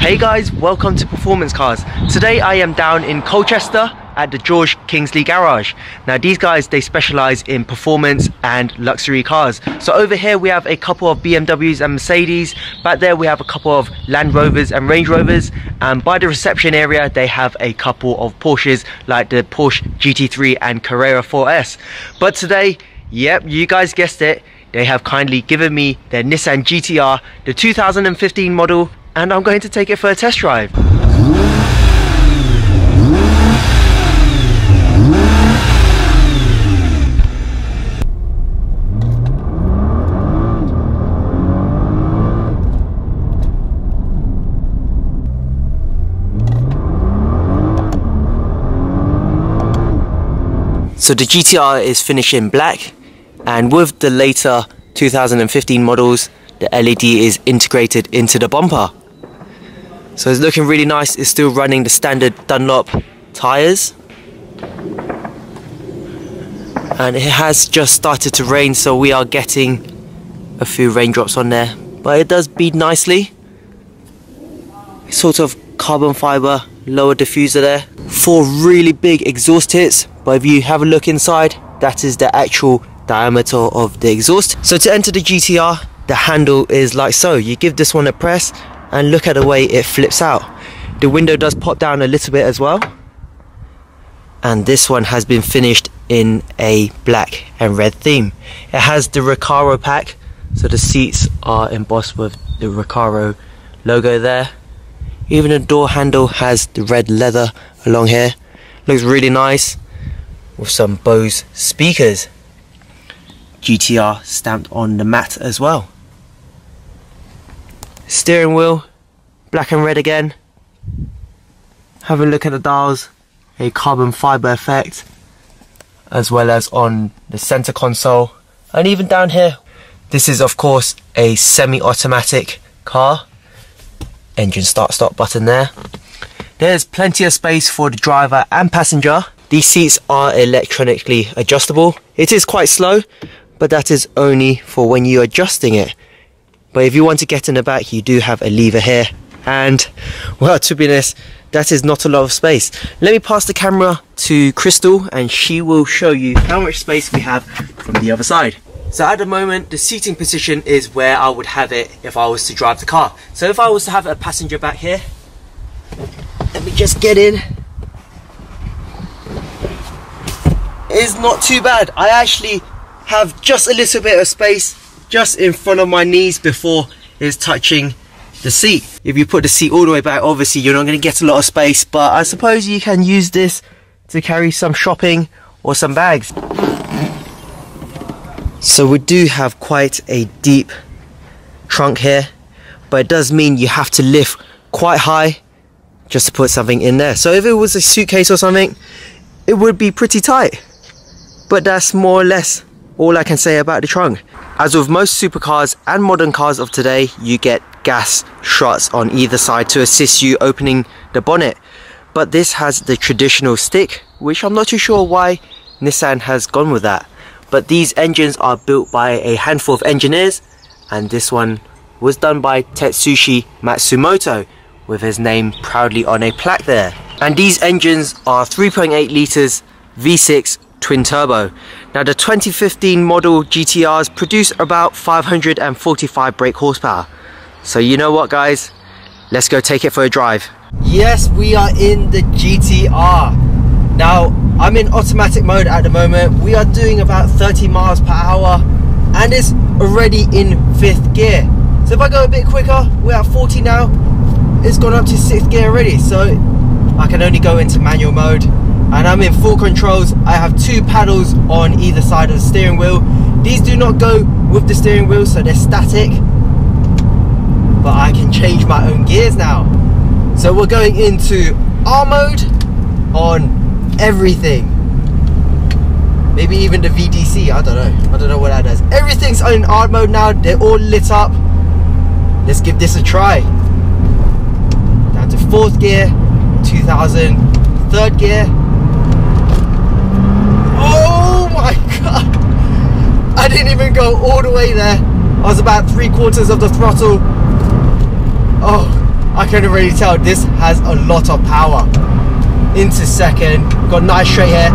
Hey guys, welcome to Performance Cars. Today I am down in Colchester at the George Kingsley Garage. Now these guys, they specialize in performance and luxury cars. So over here we have a couple of BMWs and Mercedes. Back there we have a couple of Land Rovers and Range Rovers. And by the reception area they have a couple of Porsches like the Porsche GT3 and Carrera 4S. But today, yep, you guys guessed it, they have kindly given me their Nissan GTR, the 2015 model, and I'm going to take it for a test drive. So the GTR is finished in black, and with the later 2015 models, the LED is integrated into the bumper. So it's looking really nice. It's still running the standard Dunlop tyres. And it has just started to rain, so we are getting a few raindrops on there. But it does bead nicely. Sort of carbon fibre, lower diffuser there. 4 really big exhaust hits, but if you have a look inside, that is the actual diameter of the exhaust. So to enter the GTR, the handle is like so. You give this one a press and look at the way it flips out. The window does pop down a little bit as well. And this one has been finished in a black and red theme. It has the Recaro pack, so the seats are embossed with the Recaro logo there. Even the door handle has the red leather along here. Looks really nice with some Bose speakers. GTR stamped on the mat as well. Steering wheel, black and red again. Have a look at the dials, a carbon fibre effect, as well as on the center console, and even down here. This is of course a semi-automatic car. Engine start-stop button there. There's plenty of space for the driver and passenger. These seats are electronically adjustable. It is quite slow, but that is only for when you're adjusting it. But if you want to get in the back, you do have a lever here. And, well, to be honest, that is not a lot of space. Let me pass the camera to Crystal and she will show you how much space we have from the other side. So at the moment, the seating position is where I would have it if I was to drive the car. So if I was to have a passenger back here, let me just get in. It's not too bad. I actually have just a little bit of space just in front of my knees before it's touching the seat. If you put the seat all the way back, obviously you're not going to get a lot of space, but I suppose you can use this to carry some shopping or some bags. So we do have quite a deep trunk here, but it does mean you have to lift quite high just to put something in there. So if it was a suitcase or something, it would be pretty tight. But that's more or less all I can say about the trunk. As with most supercars and modern cars of today, you get gas struts on either side to assist you opening the bonnet. But this has the traditional stick, which I'm not too sure why Nissan has gone with that. But these engines are built by a handful of engineers, and this one was done by Tetsushi Matsumoto, with his name proudly on a plaque there. And these engines are 3.8 litres V6 twin turbo. Now the 2015 model GTRs produce about 545 brake horsepower. So you know what guys, let's go take it for a drive. Yes, we are in the GTR. Now I'm in automatic mode at the moment. We are doing about 30 miles per hour and it's already in 5th gear. So if I go a bit quicker, we're at 40 now, it's gone up to 6th gear already. So I can only go into manual mode. And I'm in full controls. I have 2 paddles on either side of the steering wheel. These do not go with the steering wheel, so they're static. But I can change my own gears now. So we're going into R mode on everything. Maybe even the VDC, I don't know. I don't know what that does. Everything's in R mode now. They're all lit up. Let's give this a try. Down to 4th gear, 2000, 3rd gear. Oh my god! I didn't even go all the way there. I was about 3/4 of the throttle. Oh, I can already tell this has a lot of power. Into second, got nice straight here.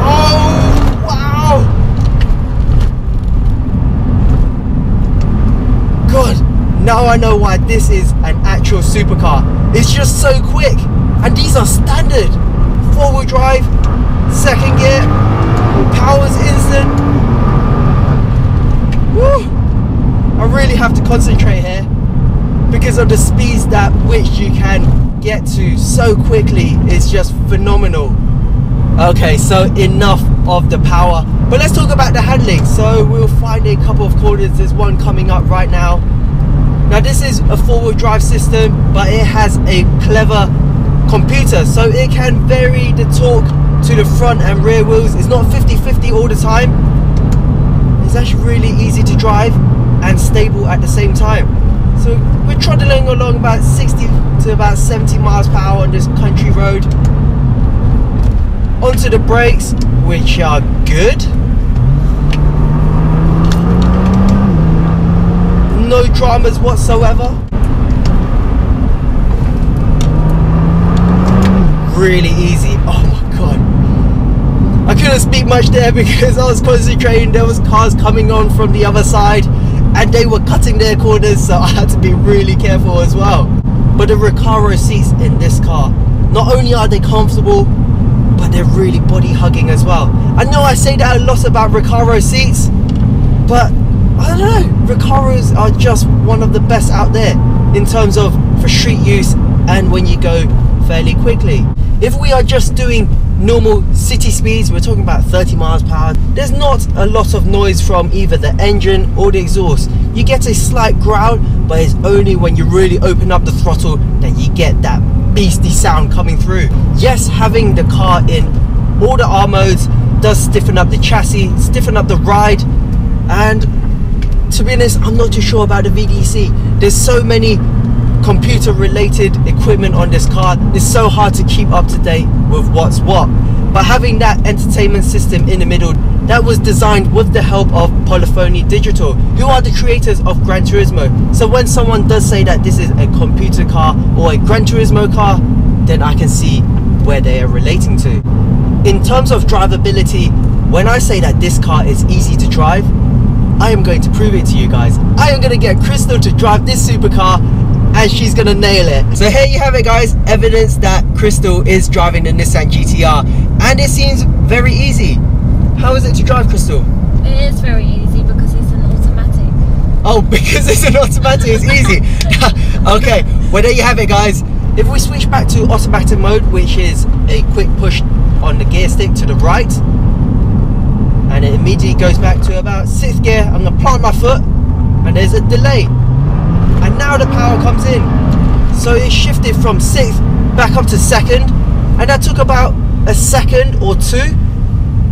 Oh, wow! God, now I know why this is an actual supercar. It's just so quick, and these are standard. 4-wheel drive, second gear, power's instant. Woo! I really have to concentrate here because of the speeds that which you can get to so quickly is just phenomenal. Okay, so enough of the power, but let's talk about the handling. So we'll find a couple of corners. There's one coming up right now. Now this is a 4-wheel drive system, but it has a clever computer, so it can vary the torque to the front and rear wheels. It's not 50-50 all the time. It's actually really easy to drive and stable at the same time. So we're trundling along about 60 to about 70 miles per hour on this country road. Onto the brakes, which are good. No dramas whatsoever. Really easy. Oh my god, I couldn't speak much there because I was concentrating. There was cars coming on from the other side and they were cutting their corners, so I had to be really careful as well. But the Recaro seats in this car, not only are they comfortable, but they're really body hugging as well. I know I say that a lot about Recaro seats, but I don't know, Recaros are just one of the best out there in terms of for street use and when you go fairly quickly. If we are just doing normal city speeds, we're talking about 30 miles per hour, there's not a lot of noise from either the engine or the exhaust. You get a slight growl, but it's only when you really open up the throttle that you get that beastly sound coming through. Yes, having the car in all the R modes does stiffen up the chassis, stiffen up the ride, and to be honest, I'm not too sure about the VDC. There's so many computer related equipment on this car, it's so hard to keep up to date with what's what. But having that entertainment system in the middle, that was designed with the help of Polyphony Digital, who are the creators of Gran Turismo. So when someone does say that this is a computer car or a Gran Turismo car, then I can see where they are relating to. In terms of drivability, when I say that this car is easy to drive, I am going to prove it to you guys. I am going to get Crystal to drive this supercar and she's gonna nail it. So here you have it guys, evidence that Crystal is driving the Nissan GTR and it seems very easy. How is it to drive, Crystal? It is very easy because it's an automatic. Oh, because it's an automatic, it's easy. Okay, well there you have it guys. If we switch back to automatic mode, which is a quick push on the gear stick to the right, and it immediately goes back to about 6th gear, I'm gonna plant my foot and there's a delay. And now the power comes in, so it shifted from 6th back up to 2nd, and that took about a second or two,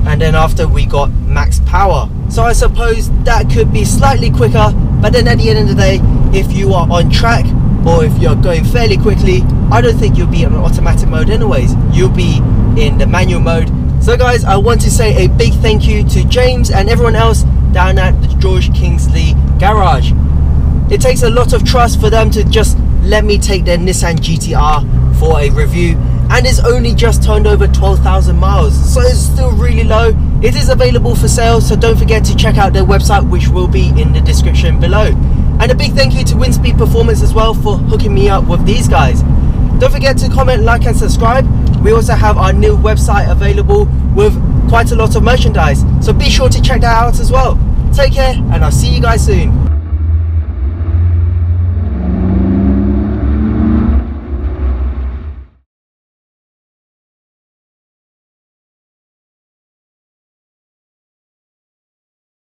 and then after we got max power. So I suppose that could be slightly quicker, but then at the end of the day, if you are on track or if you're going fairly quickly, I don't think you'll be in automatic mode anyways, you'll be in the manual mode. So guys, I want to say a big thank you to James and everyone else down at the George Kingsley garage. It takes a lot of trust for them to just let me take their Nissan GTR for a review, and it's only just turned over 12,000 miles, so it's still really low. It is available for sale, so don't forget to check out their website, which will be in the description below. And a big thank you to Windspeed Performance as well for hooking me up with these guys. Don't forget to comment, like and subscribe. We also have our new website available with quite a lot of merchandise, so be sure to check that out as well. Take care and I'll see you guys soon.